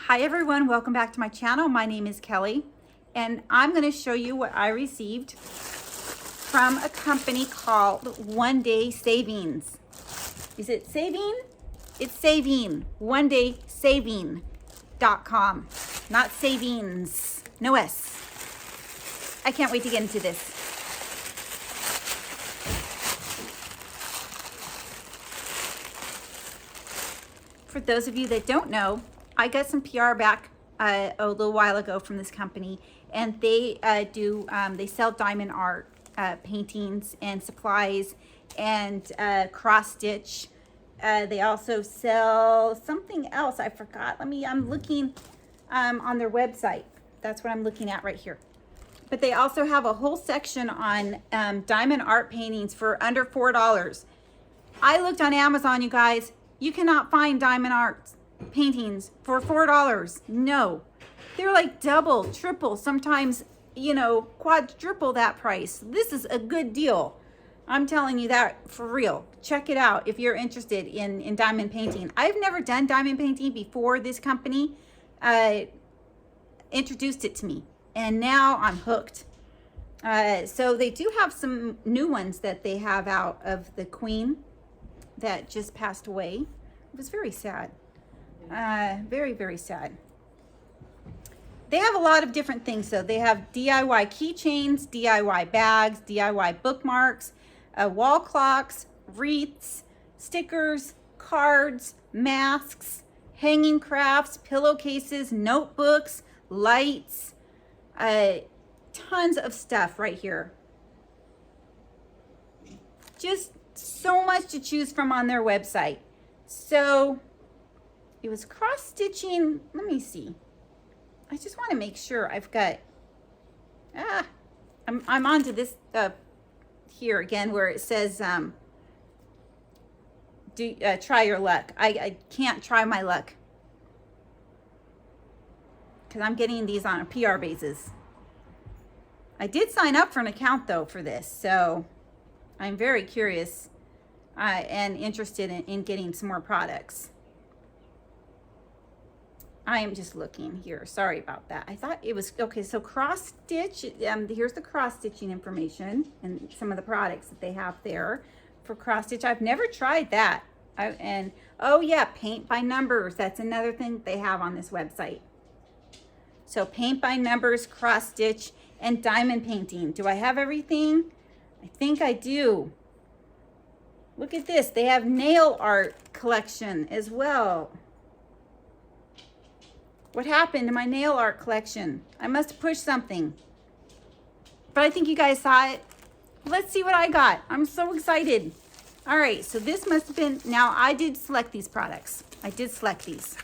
Hi everyone, welcome back to my channel. My name is Kelly and I'm going to show you what I received from a company called One Day Savings. Is it saving? It's saving. onedaysaving.com. Not savings. No S. I can't wait to get into this. For those of you that don't know, I got some PR back a little while ago from this company, and they they sell diamond art paintings and supplies and cross stitch. They also sell something else. I forgot. I'm looking on their website. That's what I'm looking at right here. But they also have a whole section on diamond art paintings for under $4. I looked on Amazon, you guys. You cannot find diamond art paintings for $4. No, they're like double, triple, sometimes, quadruple that price. This is a good deal. I'm telling you that for real. Check it out if you're interested in diamond painting. I've never done diamond painting before this company introduced it to me, and now I'm hooked. So they do have some new ones that they have out of the Queen that just passed away. It was very sad. Very, very sad. They have a lot of different things. So they have DIY keychains, DIY bags, DIY bookmarks, wall clocks, wreaths, stickers, cards, masks, hanging crafts, pillowcases, notebooks, lights, tons of stuff right here. Just so much to choose from on their website. So it was cross stitching. Let me see. I just want to make sure I've got, I'm onto this here again where it says, try your luck. I can't try my luck because I'm getting these on a PR basis. I did sign up for an account though for this, so I'm very curious and interested in getting some more products. I am just looking here. Sorry about that. I thought it was okay. So cross stitch. Here's the cross stitching information and some of the products that they have there for cross stitch. I've never tried that. Oh yeah, paint by numbers. That's another thing they have on this website. So paint by numbers, cross stitch, and diamond painting. Do I have everything? I think I do. Look at this. They have nail art collection as well. What happened to my nail art collection? I must have pushed something. But I think you guys saw it. Let's see what I got. I'm so excited. All right, so this must have been, now I did select these products. I did select these.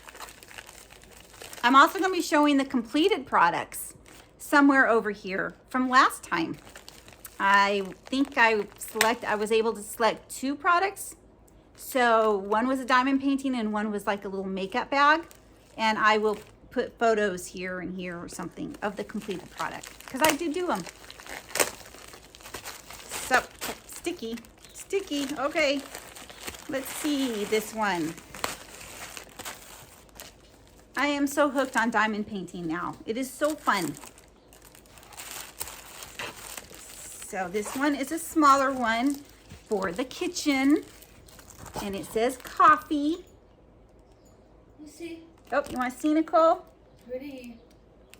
I'm also going to be showing the completed products somewhere over here from last time. I think I was able to select 2 products. So one was a diamond painting and one was like a little makeup bag. And I will put photos here and here or something of the completed product because I did do them. So sticky. Okay, let's see this one. I am so hooked on diamond painting now. It is so fun. So this one is a smaller one for the kitchen, and it says coffee. You see? Oh, you want to see, Nicole? Pretty.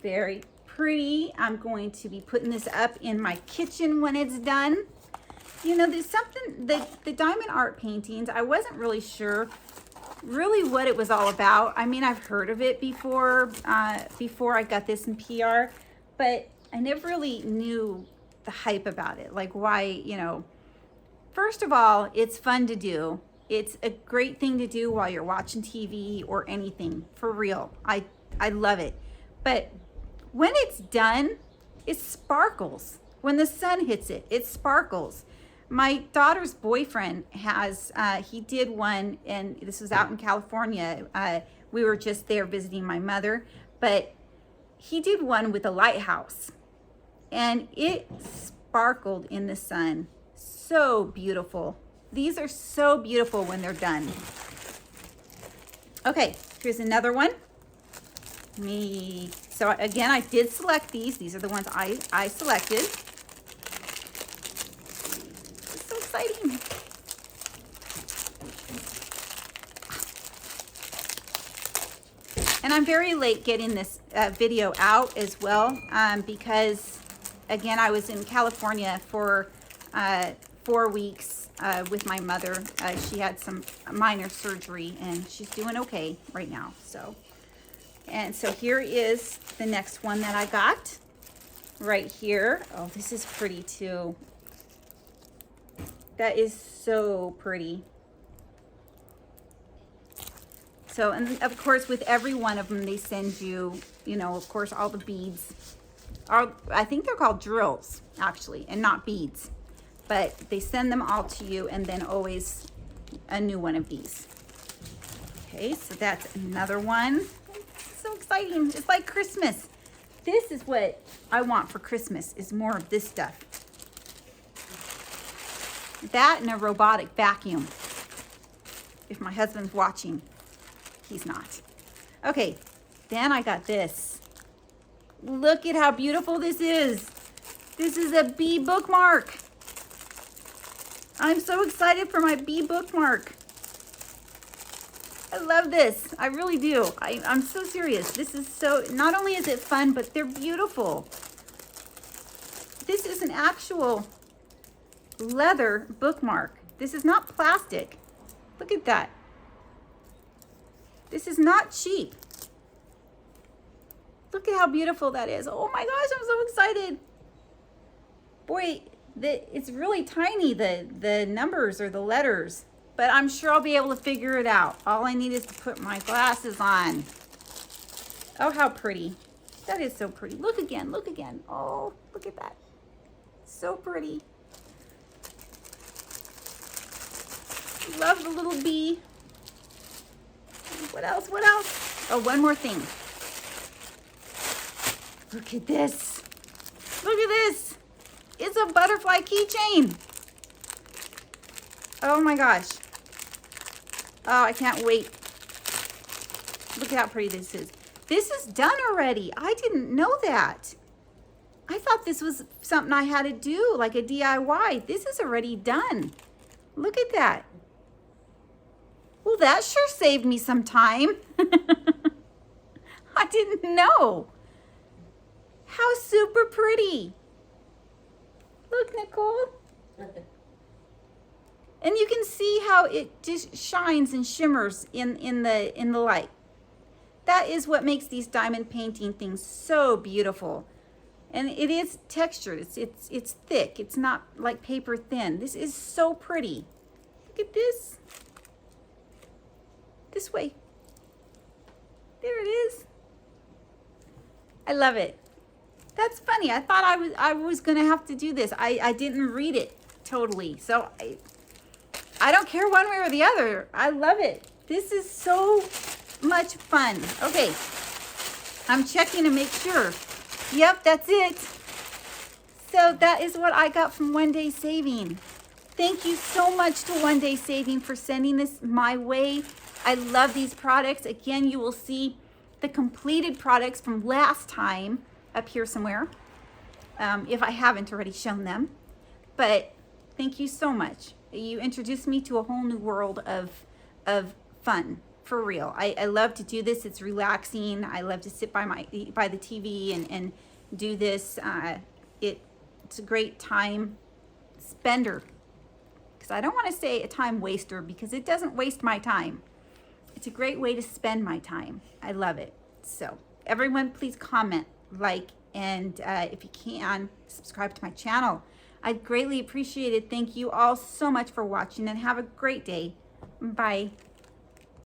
Very pretty. I'm going to be putting this up in my kitchen when it's done. There's something, the diamond art paintings, I wasn't really sure really what it was all about. I mean, I've heard of it before I got this in PR, but I never really knew the hype about it. Like why, first of all, it's fun to do. It's a great thing to do while you're watching TV or anything, for real. I love it. But when it's done, it sparkles. When the sun hits it, it sparkles. My daughter's boyfriend he did one, and this was out in California. We were just there visiting my mother, but he did one with a lighthouse, and it sparkled in the sun. So beautiful. These are so beautiful when they're done. Okay, here's another one. So again, I did select these. These are the ones I selected. It's so exciting. And I'm very late getting this video out as well because, again, I was in California for 4 weeks with my mother. She had some minor surgery and she's doing okay right now. And so here is the next one that I got right here. Oh, this is pretty too. That is so pretty. So, and of course, with every one of them, they send you, you know, of course, all the beads. I think they're called drills, actually, and not beads. But they send them all to you, and then always a new one of these. Okay, so that's another one. So exciting. It's like Christmas. This is what I want for Christmas, is more of this stuff. That and a robotic vacuum. If my husband's watching. He's not. Okay, then I got this. Look at how beautiful this is. This is a bee bookmark. I'm so excited for my bee bookmark. I love this. I really do. I'm so serious. This is so, not only is it fun, but they're beautiful. This is an actual leather bookmark. This is not plastic. Look at that. This is not cheap. Look at how beautiful that is. Oh my gosh, I'm so excited. Boy, it's really tiny, the numbers or the letters, but I'm sure I'll be able to figure it out. All I need is to put my glasses on. Oh, how pretty. That is so pretty. Look again, look again. Oh, look at that. So pretty. Love the little bee. What else? What else? Oh, one more thing. Look at this. Look at this. It's a butterfly keychain. Oh my gosh. Oh, I can't wait. Look at how pretty this is. This is done already. I didn't know that. I thought this was something I had to do, like a DIY. This is already done. Look at that. Well, that sure saved me some time. I didn't know. How super pretty. Look, Nicole. And you can see how it just shines and shimmers in the light. That is what makes these diamond painting things so beautiful. And it is textured. It's thick. It's not like paper thin. This is so pretty. Look at this. This way. There it is. I love it. That's funny. I thought I was gonna have to do this. I didn't read it totally. So I don't care one way or the other. I love it. This is so much fun. Okay. I'm checking to make sure. Yep, that's it. So that is what I got from One Day Saving. Thank you so much to One Day Saving for sending this my way. I love these products. Again, you will see the completed products from last time up here somewhere, if I haven't already shown them. But thank you so much. You introduced me to a whole new world of fun, for real. I love to do this. It's relaxing. I love to sit by the TV and do this. It's a great time spender. Because I don't want to say a time waster, because it doesn't waste my time. It's a great way to spend my time. I love it. So everyone, please comment, like, and if you can, subscribe to my channel. I'd greatly appreciate it. Thank you all so much for watching, and have a great day. Bye.